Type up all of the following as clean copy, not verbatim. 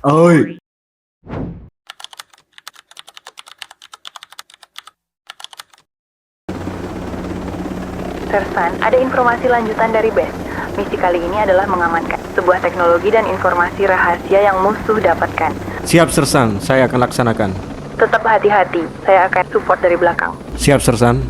Oi, Sersan, ada informasi lanjutan dari BES. Misi kali ini adalah mengamankan sebuah teknologi dan informasi rahasia yang musuh dapatkan. siap Sersan, saya akan laksanakan. Tetap hati-hati, saya akan support dari belakang. Siap Sersan.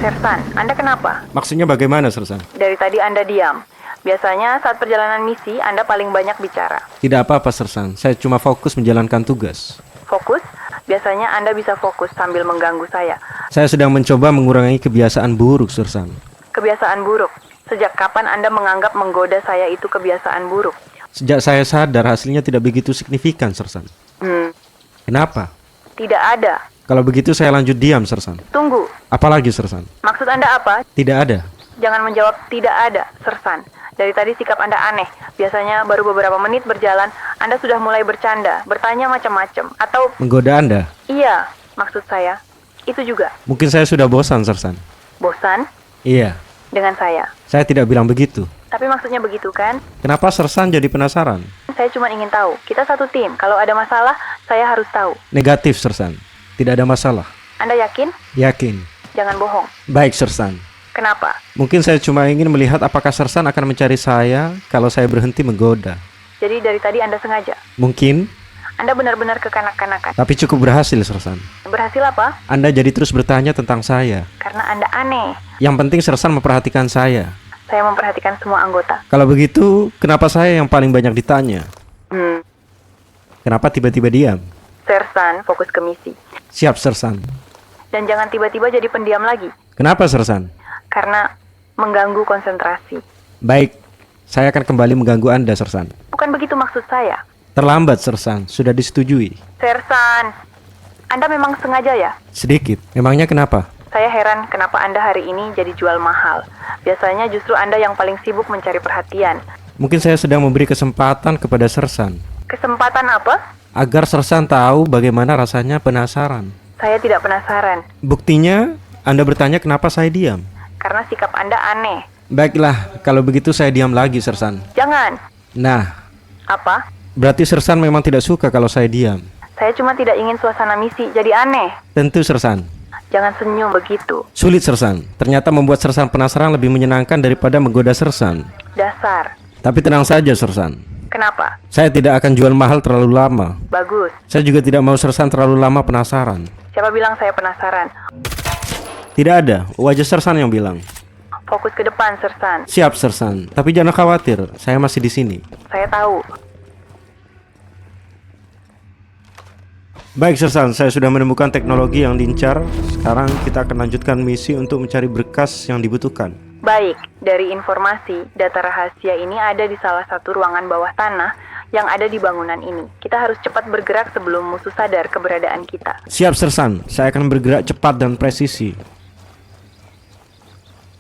Sersan, Anda kenapa? Maksudnya bagaimana Sersan? Dari tadi Anda diam. Biasanya saat perjalanan misi, Anda paling banyak bicara. Tidak apa-apa Sersan, saya cuma fokus menjalankan tugas. Fokus? Biasanya Anda bisa fokus sambil mengganggu saya. Saya sedang mencoba mengurangi kebiasaan buruk Sersan. Kebiasaan buruk. Sejak kapan Anda menganggap menggoda saya itu kebiasaan buruk? Sejak saya sadar hasilnya tidak begitu signifikan Sersan. Kenapa? Tidak ada. Kalau begitu saya lanjut diam Sersan. Tunggu. Apalagi Sersan? Maksud Anda apa? Tidak ada. Jangan menjawab tidak ada, Sersan. Dari tadi sikap Anda aneh. Biasanya baru beberapa menit berjalan, Anda sudah mulai bercanda, bertanya macam-macam. Atau, Menggoda Anda? iya, maksud saya. Itu juga. Mungkin saya sudah bosan Sersan. Bosan Iya, dengan saya. saya tidak bilang begitu. Tapi maksudnya begitu kan? Kenapa Sersan jadi penasaran? Saya cuma ingin tahu. Kita satu tim. Kalau ada masalah, saya harus tahu. Negatif Sersan. Tidak ada masalah. Anda yakin? Yakin. Jangan bohong. Baik Sersan. Kenapa? Mungkin saya cuma ingin melihat apakah Sersan akan mencari saya kalau saya berhenti menggoda. Jadi dari tadi Anda sengaja. Mungkin, Anda benar-benar kekanak-kanakan. tapi cukup berhasil Sersan. Berhasil apa? Anda jadi terus bertanya tentang saya. Karena Anda aneh. Yang penting Sersan memperhatikan saya. Saya memperhatikan semua anggota. Kalau begitu, kenapa saya yang paling banyak ditanya? Kenapa tiba-tiba diam? Sersan, fokus ke misi. Siap Sersan. Dan jangan tiba-tiba jadi pendiam lagi. Kenapa Sersan? Karena mengganggu konsentrasi. Baik, saya akan kembali mengganggu Anda Sersan. Bukan begitu maksud saya. Terlambat Sersan, sudah disetujui. Sersan, Anda memang sengaja ya? Sedikit, memangnya kenapa? Saya heran kenapa Anda hari ini jadi jual mahal. Biasanya justru Anda yang paling sibuk mencari perhatian. Mungkin saya sedang memberi kesempatan kepada Sersan. Kesempatan apa? Agar Sersan tahu bagaimana rasanya penasaran. Saya tidak penasaran. Buktinya, Anda bertanya kenapa saya diam. Karena sikap Anda aneh. Baiklah, kalau begitu saya diam lagi Sersan. Jangan. Nah, Apa? berarti Sersan memang tidak suka kalau saya diam. Saya cuma tidak ingin suasana misi jadi aneh. Tentu Sersan. Jangan senyum begitu. Sulit Sersan. Ternyata membuat Sersan penasaran lebih menyenangkan daripada menggoda Sersan. Dasar. Tapi tenang saja Sersan. Kenapa? Saya tidak akan jual mahal terlalu lama. Bagus. Saya juga tidak mau Sersan terlalu lama penasaran. Siapa bilang saya penasaran? Tidak ada, wajah Sersan yang bilang. Fokus ke depan, Sersan. Siap Sersan, tapi jangan khawatir, saya masih di sini. Saya tahu. Baik Sersan, saya sudah menemukan teknologi yang diincar. Sekarang kita akan lanjutkan misi untuk mencari berkas yang dibutuhkan. Baik, dari informasi, data rahasia ini ada di salah satu ruangan bawah tanah yang ada di bangunan ini. Kita harus cepat bergerak sebelum musuh sadar keberadaan kita. Siap Sersan, saya akan bergerak cepat dan presisi.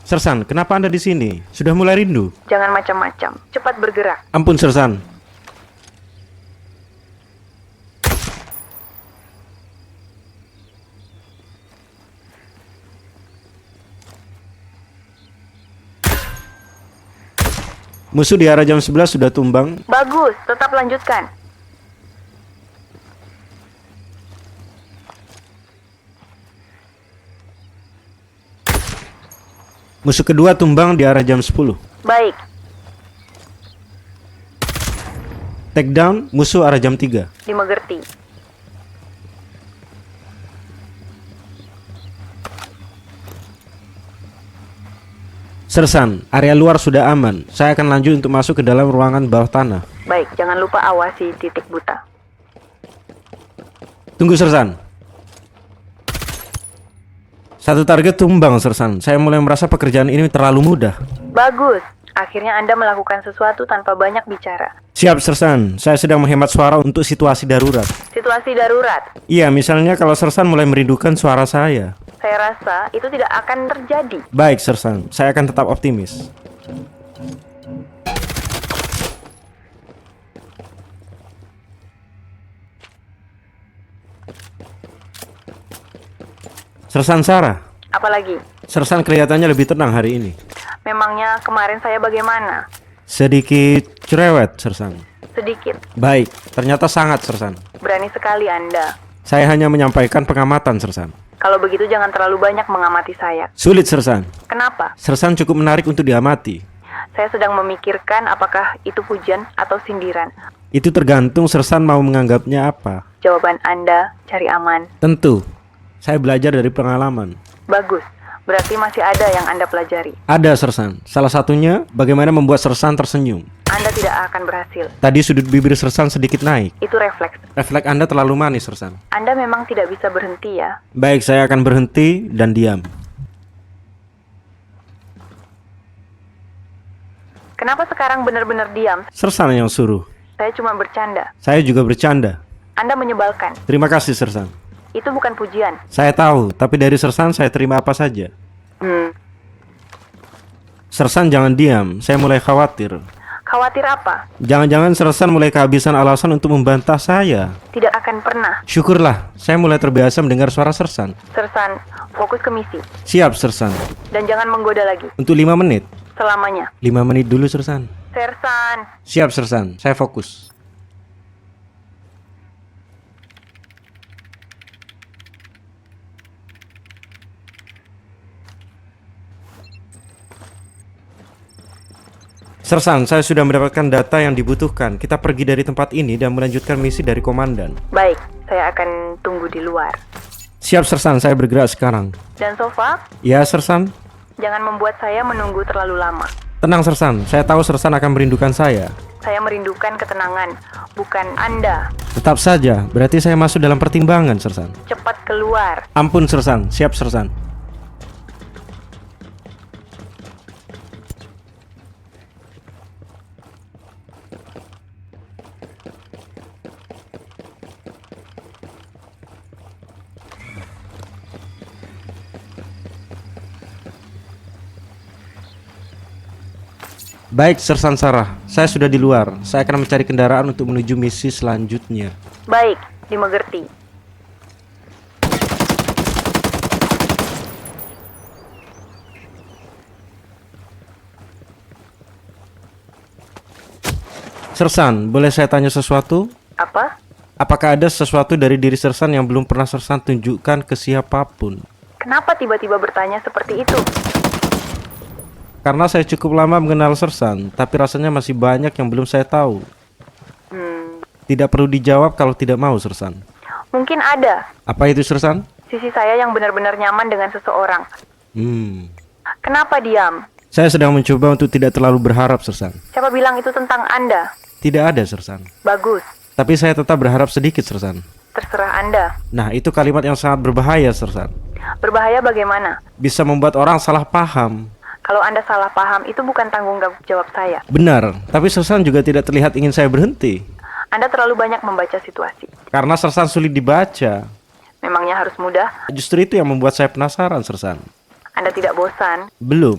Sersan, kenapa Anda di sini? Sudah mulai rindu? Jangan macam-macam, cepat bergerak. Ampun Sersan. Musuh di arah jam 11 sudah tumbang. Bagus, tetap lanjutkan. Musuh kedua tumbang di arah jam 10. Baik, Take down musuh arah jam 3. dimengerti. Sersan, area luar sudah aman. Saya akan lanjut untuk masuk ke dalam ruangan bawah tanah. Baik, jangan lupa awasi titik buta. Tunggu Sersan. Satu target tumbang Sersan. Saya mulai merasa pekerjaan ini terlalu mudah. Bagus, akhirnya Anda melakukan sesuatu tanpa banyak bicara. Siap Sersan, saya sedang menghemat suara untuk situasi darurat. Situasi darurat. Iya, misalnya kalau Sersan mulai merindukan suara saya. Saya rasa itu tidak akan terjadi. Baik Sersan, saya akan tetap optimis. Sersan Sarah, Apalagi, Sersan kelihatannya lebih tenang hari ini. Memangnya kemarin saya bagaimana? Sedikit cerewet, Sersan. Sedikit. Baik, ternyata sangat, Sersan. Berani sekali Anda. Saya hanya menyampaikan pengamatan, Sersan. Kalau begitu jangan terlalu banyak mengamati saya. Sulit, Sersan. Kenapa? Sersan cukup menarik untuk diamati. Saya sedang memikirkan apakah itu pujian atau sindiran. Itu tergantung Sersan mau menganggapnya apa. Jawaban Anda cari aman. Tentu, saya belajar dari pengalaman. Bagus. Berarti masih ada yang Anda pelajari. Ada, Sersan. Salah satunya, bagaimana membuat Sersan tersenyum. Anda tidak akan berhasil. Tadi sudut bibir Sersan sedikit naik. Itu refleks. Refleks Anda terlalu manis, Sersan. Anda memang tidak bisa berhenti ya. Baik, saya akan berhenti dan diam. Kenapa sekarang benar-benar diam? Sersan yang suruh. Saya cuma bercanda. Saya juga bercanda. Anda menyebalkan. Terima kasih, Sersan. Itu bukan pujian. Saya tahu, tapi dari Sersan saya terima apa saja. Sersan jangan diam, saya mulai khawatir. Khawatir apa? Jangan-jangan Sersan mulai kehabisan alasan untuk membantah saya. Tidak akan pernah. Syukurlah, saya mulai terbiasa mendengar suara Sersan. Sersan, fokus ke misi. Siap, Sersan. Dan jangan menggoda lagi. Untuk 5 menit. Selamanya. 5 menit dulu, Sersan. Sersan. Siap, Sersan. Saya fokus. Sersan, saya sudah mendapatkan data yang dibutuhkan. Kita pergi dari tempat ini dan melanjutkan misi dari komandan. Baik, saya akan tunggu di luar. Siap, Sersan. Saya bergerak sekarang. Dan Sofa, Ya, Sersan. jangan membuat saya menunggu terlalu lama. Tenang, Sersan. Saya tahu Sersan akan merindukan saya. Saya merindukan ketenangan, bukan Anda. Tetap saja, berarti saya masuk dalam pertimbangan, Sersan. Cepat keluar. Ampun, Sersan. Siap, Sersan. Baik, Sersan Sarah. Saya sudah di luar. Saya akan mencari kendaraan untuk menuju misi selanjutnya. Baik, dimengerti. Sersan, boleh saya tanya sesuatu? Apa? Apakah ada sesuatu dari diri Sersan yang belum pernah Sersan tunjukkan ke siapapun? Kenapa tiba-tiba bertanya seperti itu? Karena saya cukup lama mengenal Sersan, tapi rasanya masih banyak yang belum saya tahu. Tidak perlu dijawab kalau tidak mau, Sersan. Mungkin ada. Apa itu, Sersan? Sisi saya yang benar-benar nyaman dengan seseorang. Kenapa diam? Saya sedang mencoba untuk tidak terlalu berharap, Sersan. Siapa bilang itu tentang Anda? Tidak ada, Sersan. Bagus. Tapi saya tetap berharap sedikit, Sersan. Terserah Anda. Nah, itu kalimat yang sangat berbahaya, Sersan. Berbahaya bagaimana? Bisa membuat orang salah paham. Kalau Anda salah paham, itu bukan tanggung jawab saya. Benar, tapi Sersan juga tidak terlihat ingin saya berhenti. Anda terlalu banyak membaca situasi. Karena Sersan sulit dibaca. Memangnya harus mudah? Justru itu yang membuat saya penasaran, Sersan. Anda tidak bosan? Belum.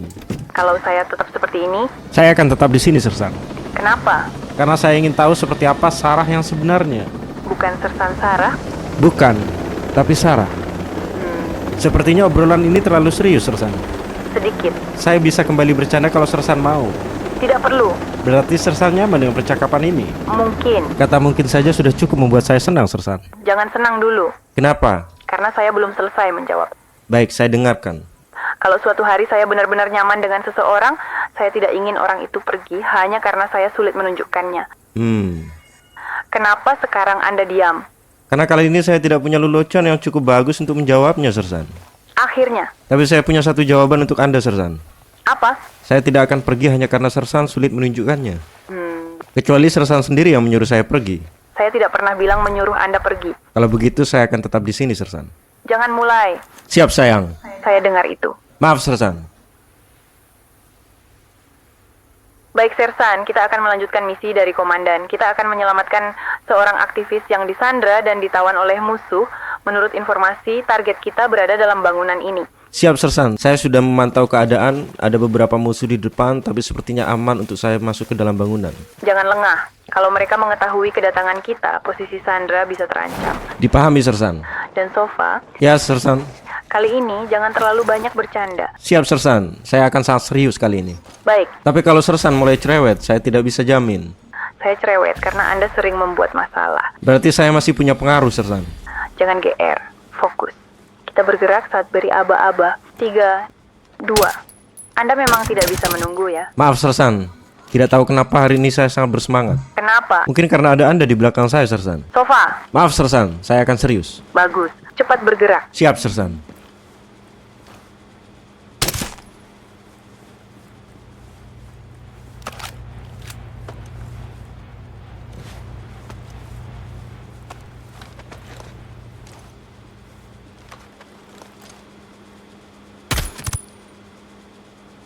Kalau saya tetap seperti ini? Saya akan tetap di sini, Sersan. Kenapa? Karena saya ingin tahu seperti apa Sarah yang sebenarnya. Bukan Sersan Sarah? Bukan, tapi Sarah. Sepertinya obrolan ini terlalu serius, Sersan. Sedikit. Saya bisa kembali bercanda kalau Sersan mau. Tidak perlu. Berarti Sersan nyaman dengan percakapan ini. Mungkin. Kata mungkin saja sudah cukup membuat saya senang, Sersan. Jangan senang dulu. Kenapa? Karena saya belum selesai menjawab. Baik, saya dengarkan. Kalau suatu hari saya benar-benar nyaman dengan seseorang, saya tidak ingin orang itu pergi hanya karena saya sulit menunjukkannya. Kenapa sekarang Anda diam? Karena kali ini saya tidak punya lelucon yang cukup bagus untuk menjawabnya, Sersan. Akhirnya. Tapi saya punya satu jawaban untuk Anda, Sersan. Apa? Saya tidak akan pergi hanya karena Sersan sulit menunjukkannya. Kecuali Sersan sendiri yang menyuruh saya pergi. Saya tidak pernah bilang menyuruh Anda pergi. Kalau begitu saya akan tetap di sini, Sersan. Jangan mulai. Siap, sayang. Saya dengar itu. Maaf, Sersan. Baik, Sersan, kita akan melanjutkan misi dari komandan. Kita akan menyelamatkan seorang aktivis yang disandra dan ditawan oleh musuh. Menurut informasi, target kita berada dalam bangunan ini. Siap, Sersan. Saya sudah memantau keadaan. Ada beberapa musuh di depan, tapi sepertinya aman untuk saya masuk ke dalam bangunan. Jangan lengah. Kalau mereka mengetahui kedatangan kita, posisi Sandra bisa terancam. Dipahami, Sersan. Dan Sofa, Ya, Sersan. Kali ini jangan terlalu banyak bercanda. Siap, Sersan. Saya akan sangat serius kali ini. Baik, Tapi kalau Sersan mulai cerewet, saya tidak bisa jamin. saya cerewet karena Anda sering membuat masalah. Berarti saya masih punya pengaruh, Sersan. Jangan GR, fokus. Kita bergerak saat beri aba-aba. 3, 2. Anda memang tidak bisa menunggu ya. Maaf, Sersan. Tidak tahu kenapa hari ini saya sangat bersemangat. Kenapa? Mungkin karena ada Anda di belakang saya, Sersan. Sofa, Maaf, Sersan. Saya akan serius. bagus. Cepat bergerak. Siap, Sersan.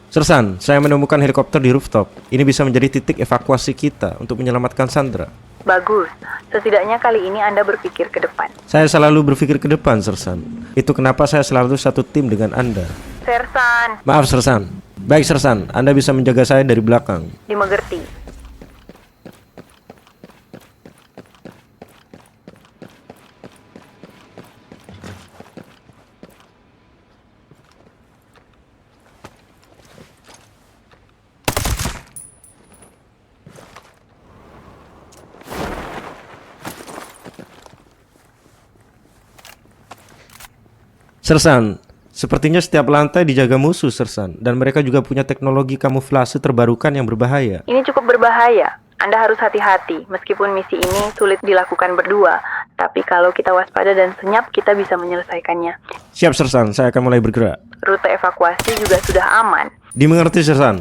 Sersan, saya menemukan helikopter di rooftop. Ini bisa menjadi titik evakuasi kita untuk menyelamatkan Sandra. Bagus. Setidaknya kali ini Anda berpikir ke depan. Saya selalu berpikir ke depan, Sersan. Itu kenapa saya selalu satu tim dengan Anda. Sersan, Maaf, Sersan. Baik, Sersan. Anda bisa menjaga saya dari belakang. dimengerti. Sersan, sepertinya setiap lantai dijaga musuh, Sersan. Dan mereka juga punya teknologi kamuflase terbarukan yang berbahaya. Ini cukup berbahaya. Anda harus hati-hati, meskipun misi ini sulit dilakukan berdua. Tapi kalau kita waspada dan senyap, kita bisa menyelesaikannya. Siap, Sersan. Saya akan mulai bergerak. Rute evakuasi juga sudah aman. Dimengerti, Sersan.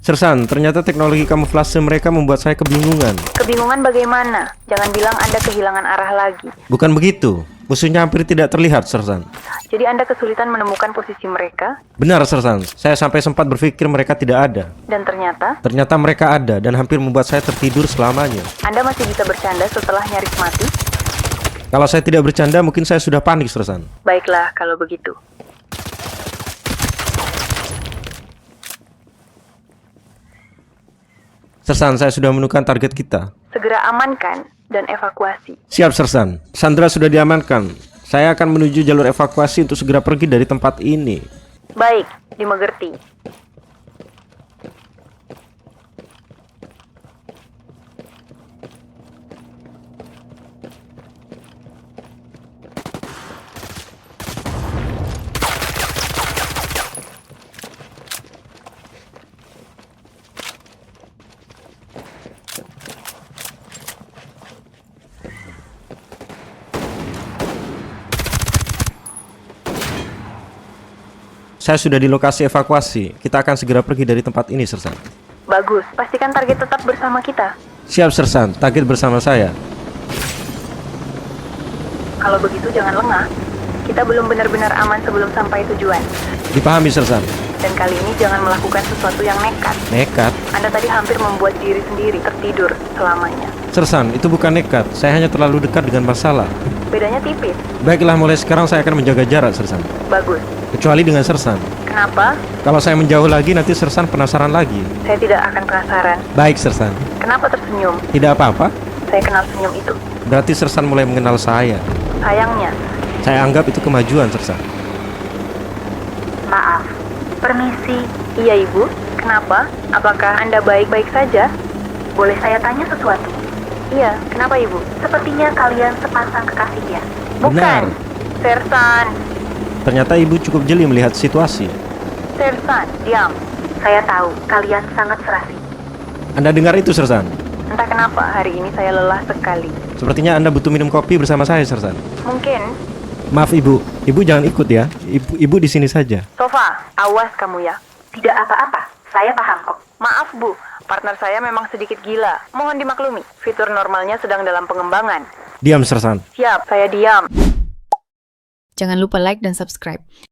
Sersan, ternyata teknologi kamuflase mereka membuat saya kebingungan. Kebingungan bagaimana? Jangan bilang Anda kehilangan arah lagi. Bukan begitu. Musuhnya hampir tidak terlihat, Sersan. Jadi Anda kesulitan menemukan posisi mereka, Benar, Sersan. Saya sampai sempat berpikir mereka tidak ada. dan ternyata Ternyata mereka ada dan hampir membuat saya tertidur selamanya. Anda masih bisa bercanda setelah nyaris mati? Kalau saya tidak bercanda, mungkin saya sudah panik, Sersan. Baiklah kalau begitu. Sersan, saya sudah menemukan target kita. Segera amankan dan evakuasi. Siap, Sersan. Sandra sudah diamankan. Saya akan menuju jalur evakuasi untuk segera pergi dari tempat ini. Baik, dimengerti. Saya sudah di lokasi evakuasi. Kita akan segera pergi dari tempat ini, Sersan. Bagus, pastikan target tetap bersama kita. Siap, Sersan. Target bersama saya. Kalau begitu jangan lengah. Kita belum benar-benar aman sebelum sampai tujuan. Dipahami, Sersan. Dan kali ini jangan melakukan sesuatu yang nekat. Nekat? Anda tadi hampir membuat diri sendiri tertidur selamanya. Sersan, itu bukan nekat. Saya hanya terlalu dekat dengan masalah. Bedanya tipis. Baiklah, mulai sekarang saya akan menjaga jarak, Sersan. Bagus. Kecuali dengan Sersan. Kenapa? Kalau saya menjauh lagi, nanti Sersan penasaran lagi. Saya tidak akan penasaran. Baik, Sersan. Kenapa tersenyum? Tidak apa-apa. Saya kenal senyum itu. Berarti Sersan mulai mengenal saya. Sayangnya, Saya anggap itu kemajuan, Sersan. maaf. Permisi. Iya, Ibu. Kenapa? Apakah Anda baik-baik saja? Boleh saya tanya sesuatu? Iya, kenapa Ibu? Sepertinya kalian sepasang kekasih ya. Bukan. Benar. Sersan. Ternyata ibu cukup jeli melihat situasi. Sersan, diam. Saya tahu kalian sangat serasi. Anda dengar itu, Sersan? Entah kenapa hari ini saya lelah sekali. Sepertinya Anda butuh minum kopi bersama saya, Sersan. Mungkin. Maaf ibu, ibu jangan ikut ya. Ibu di sini saja. Sofa, awas kamu ya. Tidak apa-apa, saya paham kok. Maaf Bu, partner saya memang sedikit gila. Mohon dimaklumi, fitur normalnya sedang dalam pengembangan. Diam, Sersan. Siap, saya diam. Jangan lupa like dan subscribe.